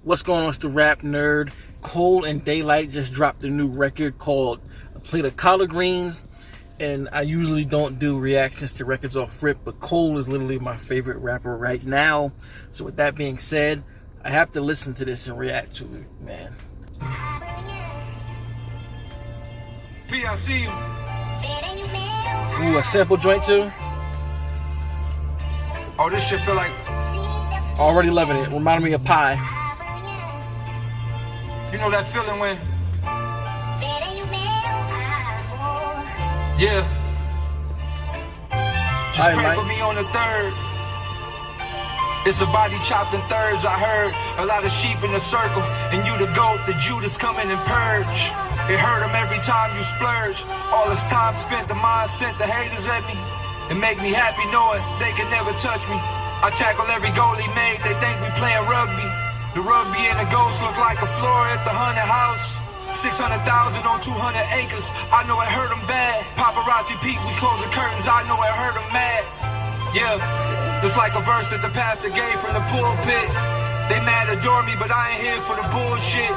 What's going on? It's the Rap Nerd. Cole and Daylyt just dropped a new record called Play the Collard Greens. And I usually don't do reactions to records off rip, but Cole is literally my favorite rapper right now. So with that being said, I have to listen to this and react to it, man. Ooh, a sample joint too? Oh, this shit feel like... Already loving it. Reminded me of Pie. You know that feeling when... Yeah. Just pray for me on the third. It's a body chopped in thirds, I heard. A lot of sheep in a circle. And you the goat, the Judas coming and purge. It hurt them every time you splurge. All this time spent, the mind sent the haters at me. It make me happy knowing they can never touch me. I tackle every goal he made, they think we playing rugby. The rugby and the ghost look like a floor at the haunted house. 600,000 on 200 acres, I know it hurt them bad. Paparazzi peek, we close the curtains, I know it hurt them mad. Yeah, it's like a verse that the pastor gave from the pulpit. They mad adore me, but I ain't here for the bullshit.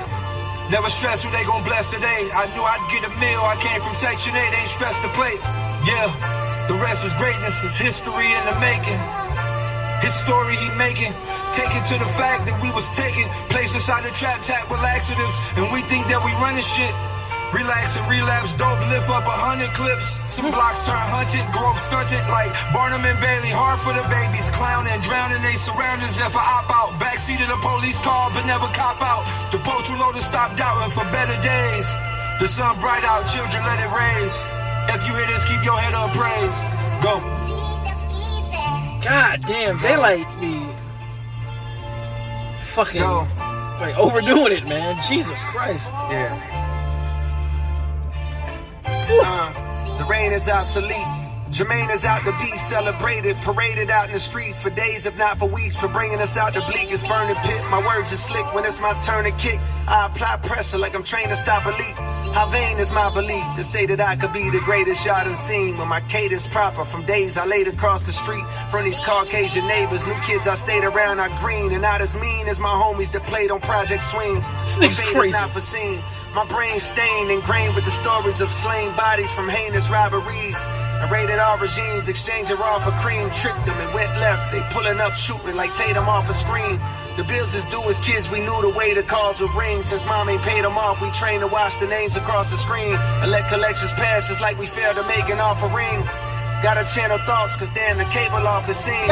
Never stress who they gon' bless today. I knew I'd get a meal, I came from Section 8, ain't stressed to play. Yeah, the rest is greatness, it's history in the making. His story he making, taken to the fact that we was taken, placed inside the trap tap with laxatives, and we think that we running shit. Relax and relapse, dope lift up 100 clips. Some blocks turn hunted, growth stunted like Barnum and Bailey. Hard for the babies, clowning, drowning they surroundings. If I op out, backseat of the police car, but never cop out. The boat too low to stop doubting for better days. The sun bright out, children let it raise. If you hear this, keep your head up, praise. Go. God damn, Daylyt be fucking like overdoing it, man. Jesus Christ. Yeah. The rain is obsolete. Jermaine is out to be celebrated, paraded out in the streets for days, if not for weeks, for bringing us out the bleakest burning pit. My words are slick when it's my turn to kick. I apply pressure like I'm trained to stop a leak. How vain is my belief to say that I could be the greatest y'all done seen, when my cadence proper from days I laid across the street from these Caucasian neighbors. New kids I stayed around are green and not as mean as my homies that played on Project Swings. This nigga's crazy. Not foreseen. My brain stained, ingrained with the stories of slain bodies from heinous robberies. And rated R regimes, exchanging raw for cream, tricked them and went left. They pulling up, shooting like Tatum off a screen. The bills is due as kids, we knew the way the calls would ring. Since mom ain't paid them off, we trained to watch the names across the screen and let collections pass just like we failed to make an offering. Gotta channel thoughts, cause damn the cable office scene.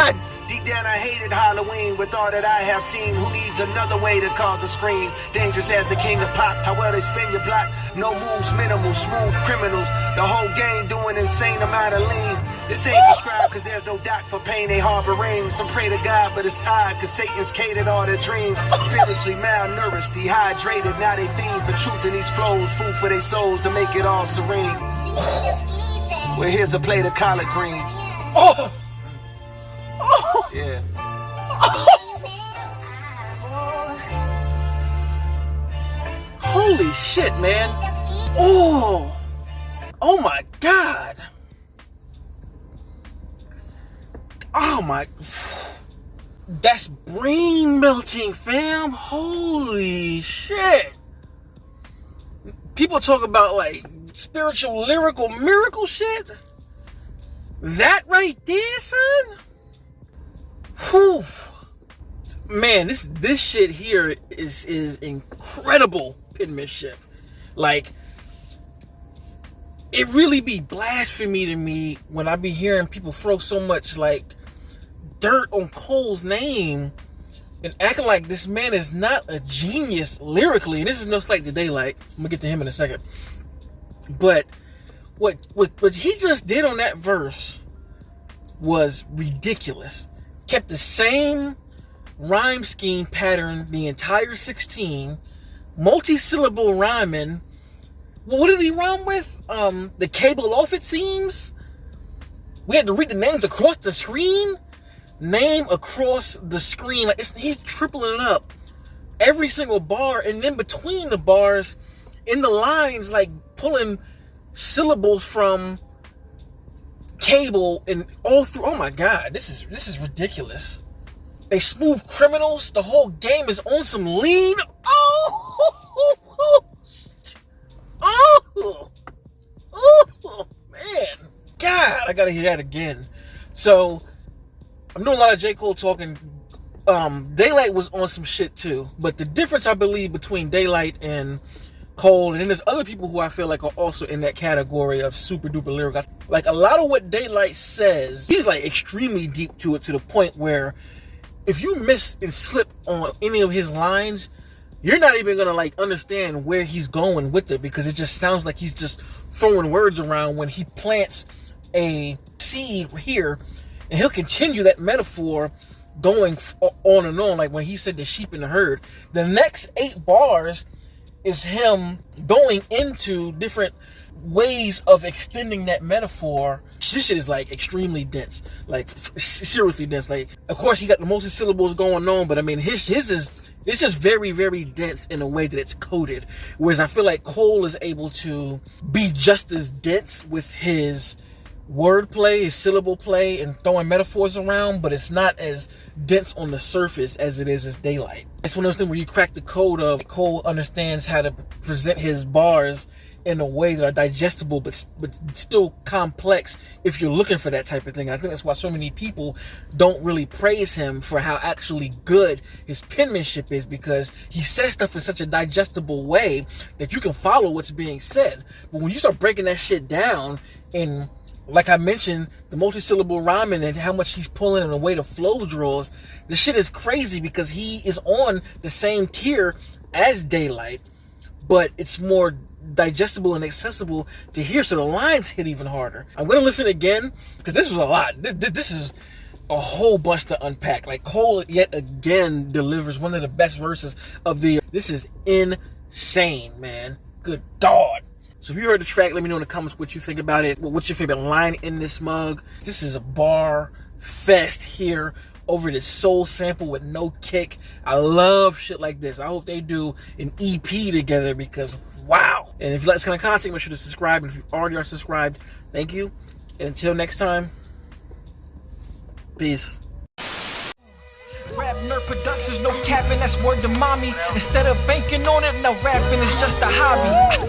Deep down I hated Halloween with all that I have seen. Who needs another way to cause a scream? Dangerous as the king of pop, how well they spin your block. No moves, minimal, smooth criminals. The whole gang doing insane amount of lean. This ain't prescribed cause there's no doc for pain they harboring. Some pray to God but it's odd cause Satan's catered all their dreams. Spiritually malnourished, dehydrated, now they fiend for truth in these flows. Food for their souls to make it all serene. Well, here's a plate of collard greens. Oh! Yeah. Holy shit, man. Oh. Oh my God. Oh my. That's brain melting, fam. Holy shit. People talk about like spiritual, lyrical, miracle shit. That right there, son. Whew. Man, this shit here is incredible penmanship. Like, it really be blasphemy to me when I be hearing people throw so much like dirt on Cole's name and acting like this man is not a genius lyrically. And this is no slight to Daylyt. I'm gonna get to him in a second. But what he just did on that verse was ridiculous. Kept the same rhyme scheme pattern the entire 16, multi-syllable rhyming. Well, what did he rhyme with? The cable off, it seems. We had to read the names across the screen. Name across the screen. Like he's tripling it up every single bar, and then between the bars, in the lines, like pulling syllables from cable and all through. Oh my God, this is ridiculous. they smooth criminals. The whole game is on some lean. Oh, man. God, I gotta hear that again. So, I'm doing a lot of J.Cole talking. Daylyt was on some shit too. But the difference, I believe, between Daylyt and Cole, and then there's other people who I feel like are also in that category of super duper lyrical. Like, a lot of what Daylyt says, he's like extremely deep to it, to the point where if you miss and slip on any of his lines, you're not even gonna like understand where he's going with it, because it just sounds like he's just throwing words around when he plants a seed here, and he'll continue that metaphor going on and on. Like when he said the sheep in the herd, the next 8 bars is him going into different ways of extending that metaphor. This shit is like extremely dense, like seriously dense. Like, of course, he got the multi-syllables going on, but I mean, his is, it's just very, very dense in a way that it's coded. Whereas I feel like Cole is able to be just as dense with his wordplay, his syllable play, and throwing metaphors around, but it's not as dense on the surface as it is as Daylyt. It's one of those things where you crack the code of Cole understands how to present his bars in a way that are digestible, but still complex if you're looking for that type of thing. I think that's why so many people don't really praise him for how actually good his penmanship is, because he says stuff in such a digestible way that you can follow what's being said. But when you start breaking that shit down, in, like I mentioned, the multi-syllable rhyming and how much he's pulling and the way the flow draws, the shit is crazy, because he is on the same tier as Daylyt, but it's more digestible and accessible to hear, so the lines hit even harder. I'm gonna listen again, because this was a lot. This is a whole bunch to unpack. Like, Cole yet again delivers one of the best verses of the year. This is insane, man. Good God. So if you heard the track, let me know in the comments what you think about it. What's your favorite line in this mug? This is a bar fest here over this soul sample with no kick. I love shit like this. I hope they do an EP together, because wow. And if you like this kind of content, make sure to subscribe. And if you already are subscribed, thank you. And until next time, peace. RapNerd Productions, no capping, that's word to mommy. Instead of banking on it, now rapping is just a hobby.